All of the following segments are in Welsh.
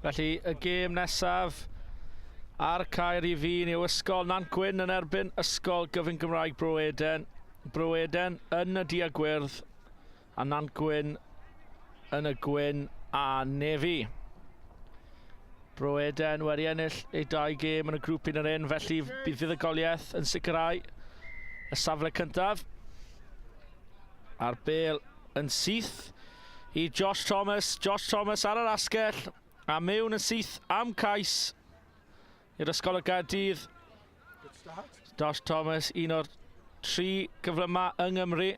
Felly y gêm nesaf ar cair I fi yw Ysgol Nantgwyn yn erbyn Ysgol Gyfun Gymraeg Bro Edern. Bro Edern yn y du a gwyrdd a Nantgwyn yn y gwyn a nefi. Bro Edern wedi ennill ei 2 gêm yn y grŵp un yr un, felly bydd fuddugoliaeth yn sicrhau y safle cyntaf. A'r bêl yn syth I Josh Thomas. Josh Thomas ar yr asgell a mewn yn syth am cais i'r Ysgol y Gaerdydd. Josh Thomas, un o'r 3 gyflyma yng Nghymru.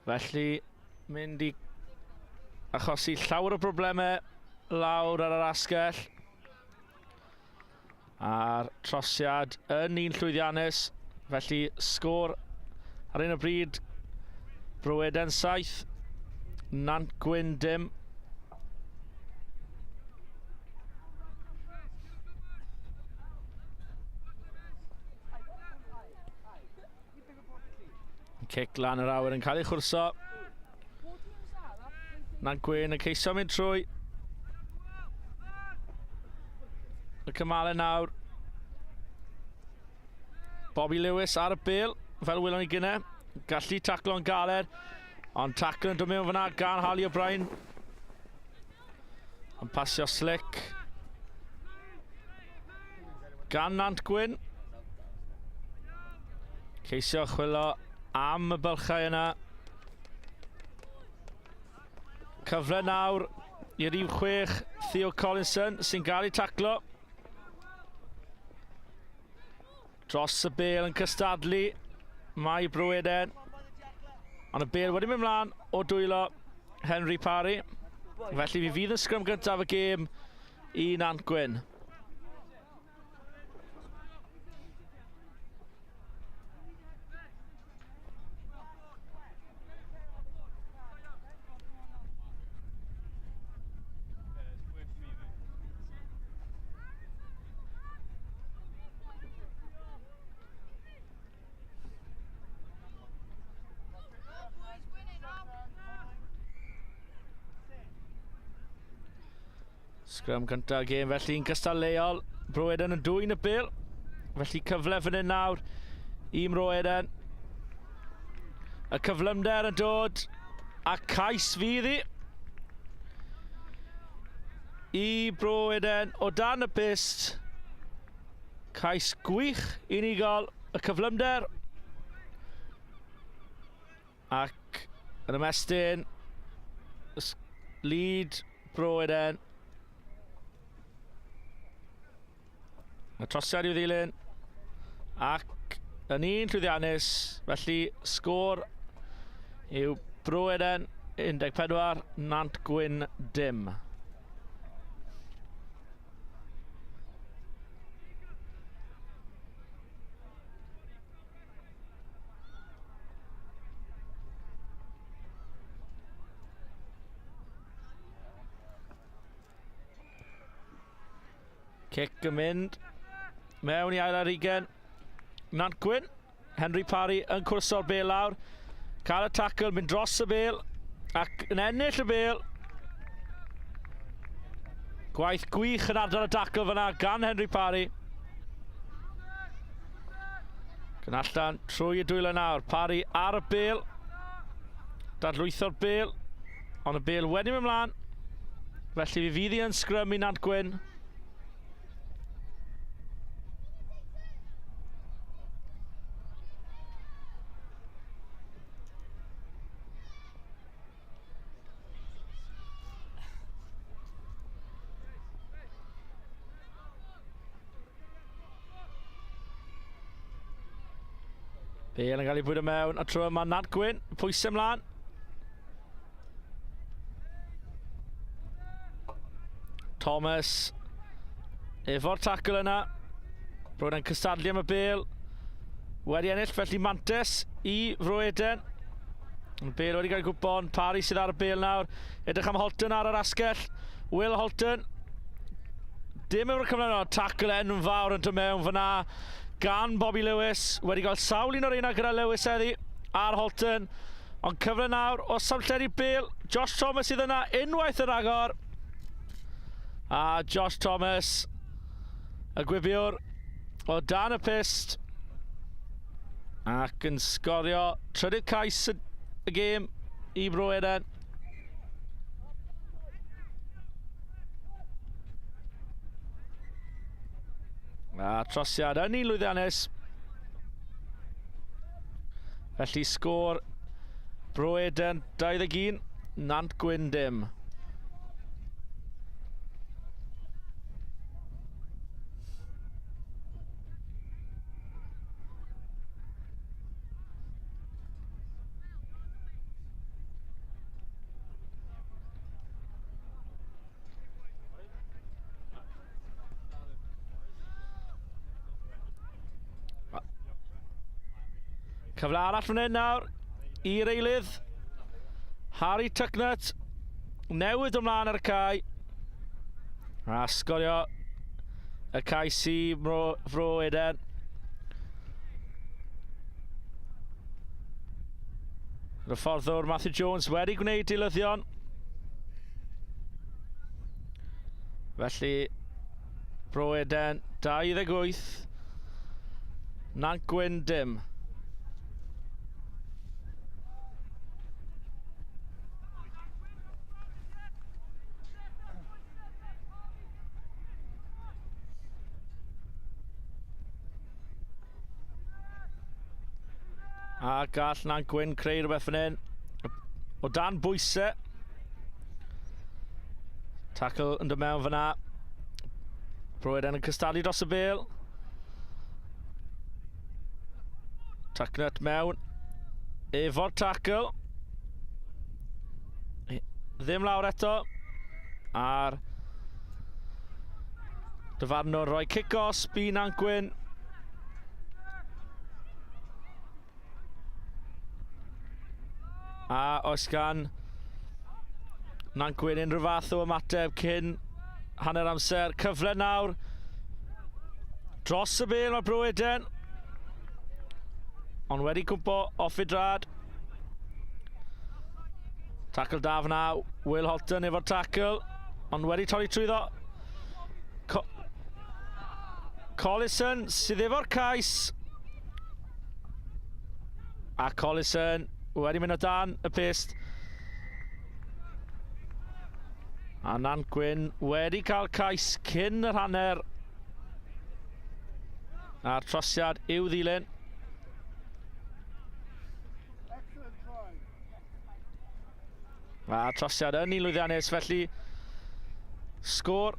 Felly mynd I achosi llawer o broblemau lawr ar yr asgell. A'r trosiad yn un llwyddiannus. Felly sgôr ar un o bryd Bro Edern 7, Nantgwyn 0. Cic lan yr awyr yn cael ei chwrso. Nantgwyn yn ceisio mynd trwy. Y cymalau nawr. Bobby Lewis ar y bêl, fel welon ni gynnau. Gallu taclo'n galed, ond tacl yn dod mewn fyna gan Harley O'Brien. Yn pasio slick gan Nantgwyn. Ceisio chwilo am y bylchau yna. Cyfle nawr i'r U6 Theo Collinson sy'n cael ei taclo. Dros y bêl yn cystadlu mae Bro Edern, ond y bêl wedi mynd mlaen o dwylo Henry Parry. Felly mi fydd yn sgrym gyntaf y gêm I Nantgwyn. Sgrym gyntaf gêm felly yn gystadleuol. Bro Edern yn dwy'n y bêl. Felly cyfle fan hyn nawr I Bro Edern. Y cyflymder yn dod a cais fydd I Bro Edern o dan y bist. Cais gwych unigol y cyflymder. Ac yn ymestyn lead Bro Edern. Y trosiad i'w ddilyn ac yn un llwyddiannus, felly sgôr yw Bro Edern 14, Nantgwyn 0. Cic yn mynd mewn I ail ar 20. Nantgwyn, Henry Parry yn cwrso'r bêl lawr. Cael y tacl, mynd dros y bêl ac yn ennill y bêl. Gwaith gwych yn ardal y tacl fyna gan Henry Parry. Gan allan trwy y dwylo nawr. Parry ar y bêl. Dadlwytho'r bêl. Ond y bêl wedi mynd mlaen. Felly fi fydd I yn sgrym I Nantgwyn. Bêl yn cael ei bwydo mewn a trwy yma Nantgwyn, pwysau mlaen. Thomas efo'r tacl yna. Bro Edern cystadlu am y bêl. Wedi ennill felly mantes I Bro Edern. Y bêl wedi cael ei gwybod, Parry sydd ar y bêl nawr. Edrych am Holton ar yr asgell. Will Holton. Dim efo'r cyfle yno, tacl enfawr yn dod mewn fyna. Gan Bobby Lewis, wedi cael sawl un o'r un gyda Lewis heddi ar Holton, ond cyfle nawr o samlledu bêl. Josh Thomas sydd yna unwaith yr agor. A Josh Thomas, y gwibiwr o dan y pist, ac yn sgorio trydydd cais y gêm i Bro Edern. A trosiad yn un lwyddiannus. Felly sgôr Bro Edern 21, Nantgwyn dim. Cyfle arall fan hyn nawr i'r eilydd. Harry Tucknut newid ymlaen ar y cae. A sgorio y cais i Bro Edern. Y fforddwr Matthew Jones wedi gwneud dilyddion. Felly Bro Edern 28, Nantgwyn dim. A gall Nantgwyn creu rhywbeth fan hyn o dan bwysau. Tackle yn dod mewn fyna. Bro Edern yn cystadlu dros y bêl. Tucknut mewn efo'r tackle. Ddim lawr eto. A'r dyfarnwr rhoi kick-os i Nantgwyn. A oes gan Nantgwyn unrhyw fath o ymateb cyn hanner amser. Cyfle nawr dros y bêl mae Bro Edern, ond wedi cwmpo off i drad. Tackle da fyna, Will Holton efo'r tackle, ond wedi torri trwyddo. Collison sydd efo'r cais, a Collison wedi mynd o dan y pist. A Nantgwyn wedi cael cais cyn yr hanner. A'r trosiad i'w ddilyn. A trosiad yn un lwyddiannus, felly sgôr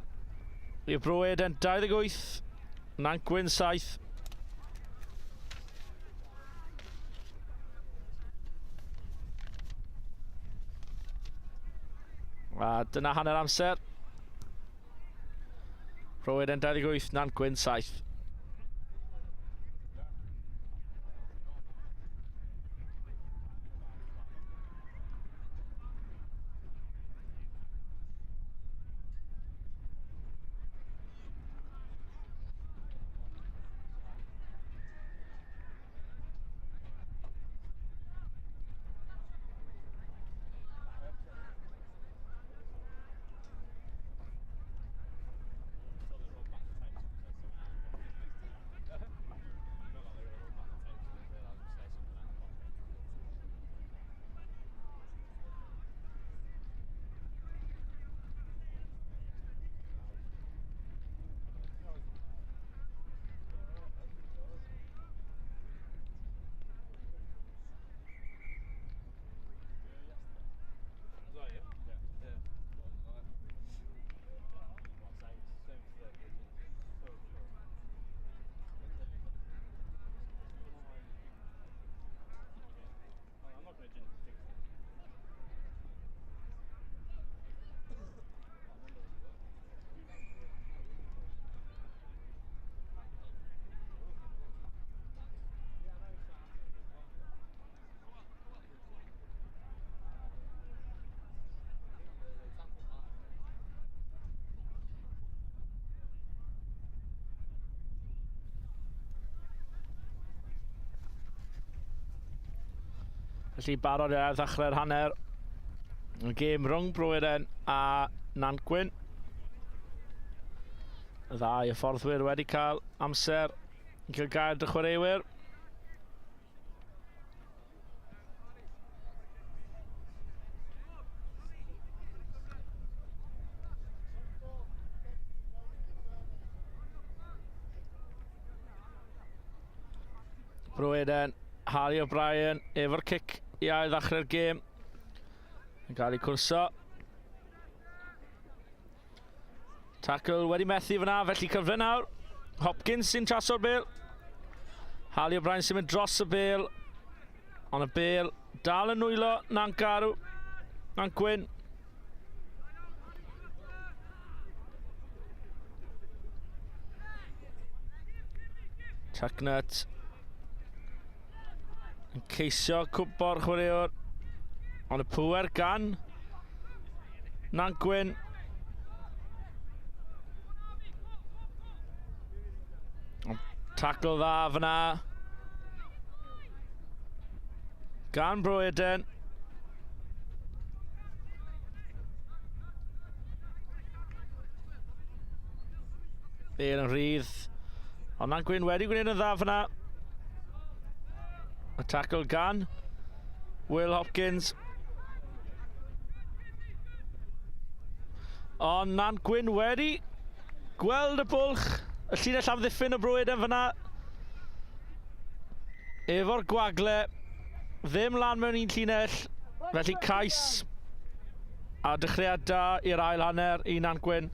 i Bro Edern 28, Nantgwyn 7. A dyna hanner amser. Bro Edern 28, Nantgwyn 7. Felly barod ar ddechrau'r hanner. Y gêm rhwng Bro Edern a Nantgwyn. Dda i fforddwyr wedi cael amser i gael gair y chwaraewyr. Bro Edern, Harry O'Brien efo'r cic i ail ddechrau'r gêm. Yn cael ei cwrso. Tackle wedi methu fyna, felly cyfle nawr. Hopkins sy'n traso'r bêl. Harry O'Brien sy'n mynd dros y bêl. Ond y bêl dal yn nwylo Nantgwyn. Tucknut yn ceisio cwmpo'r chwaraewr, ond y pŵer gan Nantgwyn. Tackle dda fyna gan Bro Edern. Bêl yn rhydd, ond Nantgwyn wedi gwneud yn dda fyna. Y tackle gan Will Hopkins. Ond Nantgwyn wedi gweld y bwlch. Y llinell amddiffyn y Bro Edern fyna. Efo'r gwagle. Ddim lan mewn un llinell. Felly cais a dechreuad da i'r ail hanner i Nantgwyn.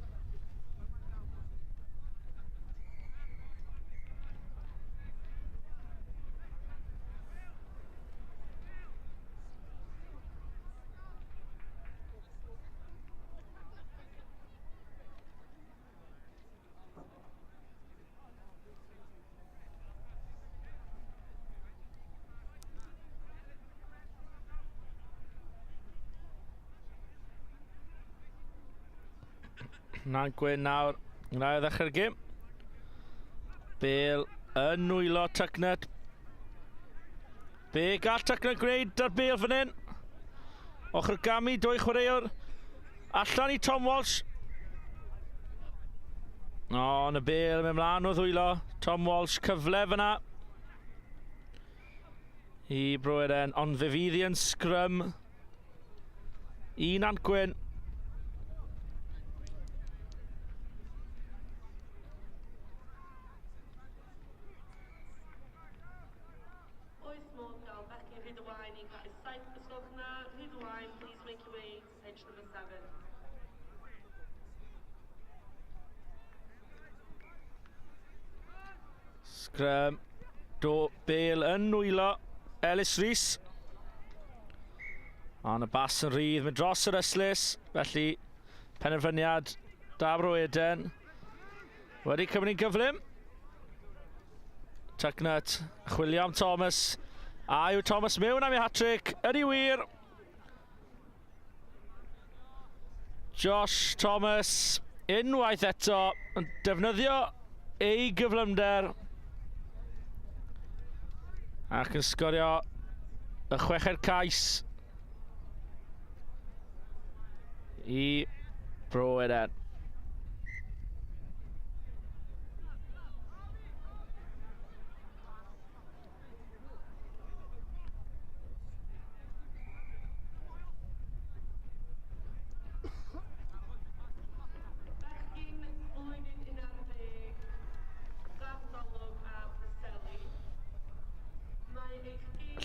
Nantgwyn nawr yn ail ddechrau'r gêm. Bêl yn nwylo Tucknut. Be gall Tucknut gwneud ar bêl fan hyn? Ochr gamu, dwy chwaraewr. Allan i Tom Walsh. Ond y bêl mynd mlaen o ddwylo. Tom Walsh cyfle fyna i Bro Edern, ond fe fydd hi yn sgrym i Nantgwyn. Sgrym, bêl yn nwylo Ellis Rhys. Ond y bas yn rhydd, mynd dros yr Yslys. Felly penderfyniad da Bro Edern. Wedi cymryd gyflym. Tucknut, chwilio am Thomas. A yw Thomas mewn am ei hat-trick. Ydi wir. Josh Thomas unwaith eto yn defnyddio ei gyflymder ac yn sgorio y chweched cais i Bro Edern.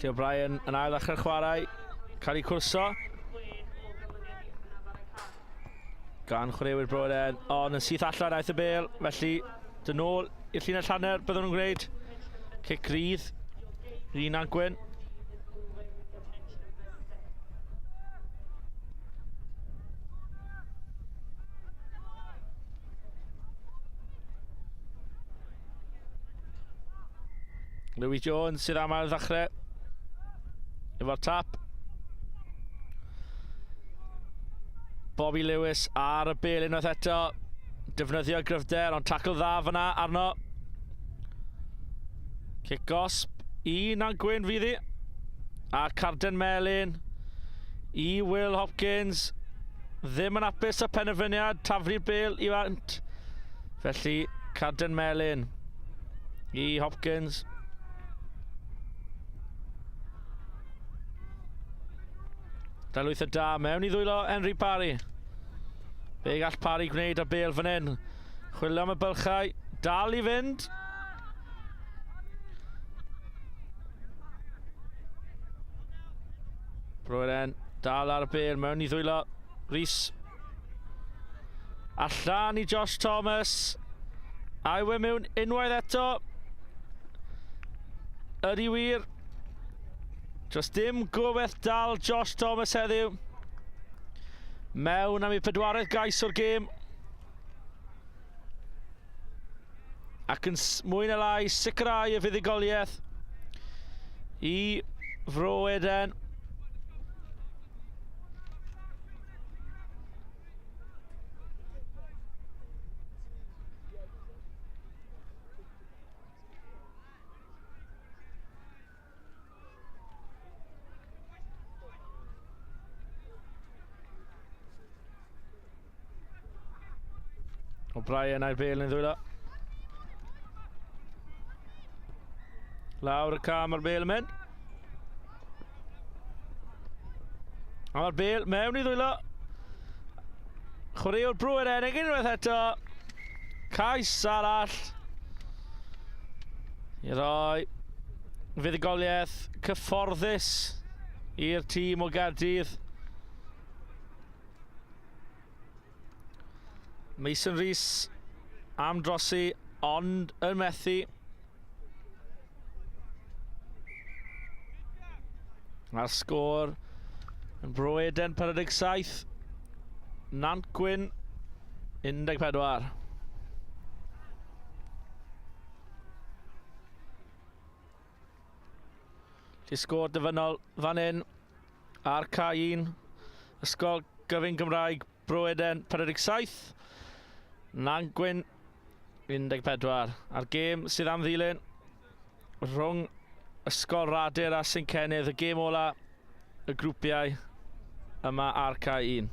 Felly O'Brien yn ail ddechrau'r chwarae, cael ei cwrso gan chwaraewyr Bro Edern, ond yn syth allan aeth y bêl, felly dyn nôl i'r llinell hanner byddwn nhw'n gwneud. Cic rydd i Nantgwyn. Louis Jones sydd am ail ddechrau efo'r tap. Bobby Lewis ar y bêl unwaith eto. Defnyddio gryfder, ond tackle dda fyna arno. Cic gosb i Nantgwyn fydd hi. A Carden Melin i Will Hopkins. Ddim yn apus y penderfyniad, taflu'r bêl i want. Felly Caden Melyn i Hopkins. Dalwyth y da mewn i ddwylo Henry Parry. Be gall Parry gwneud a Bale fan hyn. Chwilio am y bylchau. Dal i fynd. Edern dal ar y Bale mewn i ddwylo Rhys. Allan i Josh Thomas. A yw e mewn unwaith eto. Ydi wir. Just dim gobeith dal Josh Thomas heddiw. Mewn am ei pedwaredd gais o'r gêm. Ac yn mwy na lai sicrhau y fuddugoliaeth i Fro Edern. O'Brien a'r Bale yn ddwylo. Lawr y cam ar Bale yn mynd. A mae'r Bale mewn i ddwylo. Chwaraewr Bro Edern ag unwaith eto. Cais arall. I roi fuddugoliaeth cyfforddus i'r tîm o Gaerdydd. Mason Rhys am drosi ond yn methu. A'r sgôr yn Bro Edern 47. Nantgwyn 14. Di sgôr dyfynol fan hyn ar K1. Ysgol Gyfun Gymraeg Bro Edern 47. Nantgwyn 14. A'r gêm sydd am ddilyn rhwng Ysgol Radur a Saint Kennydd, y gêm ola y grwpiau yma ar K1.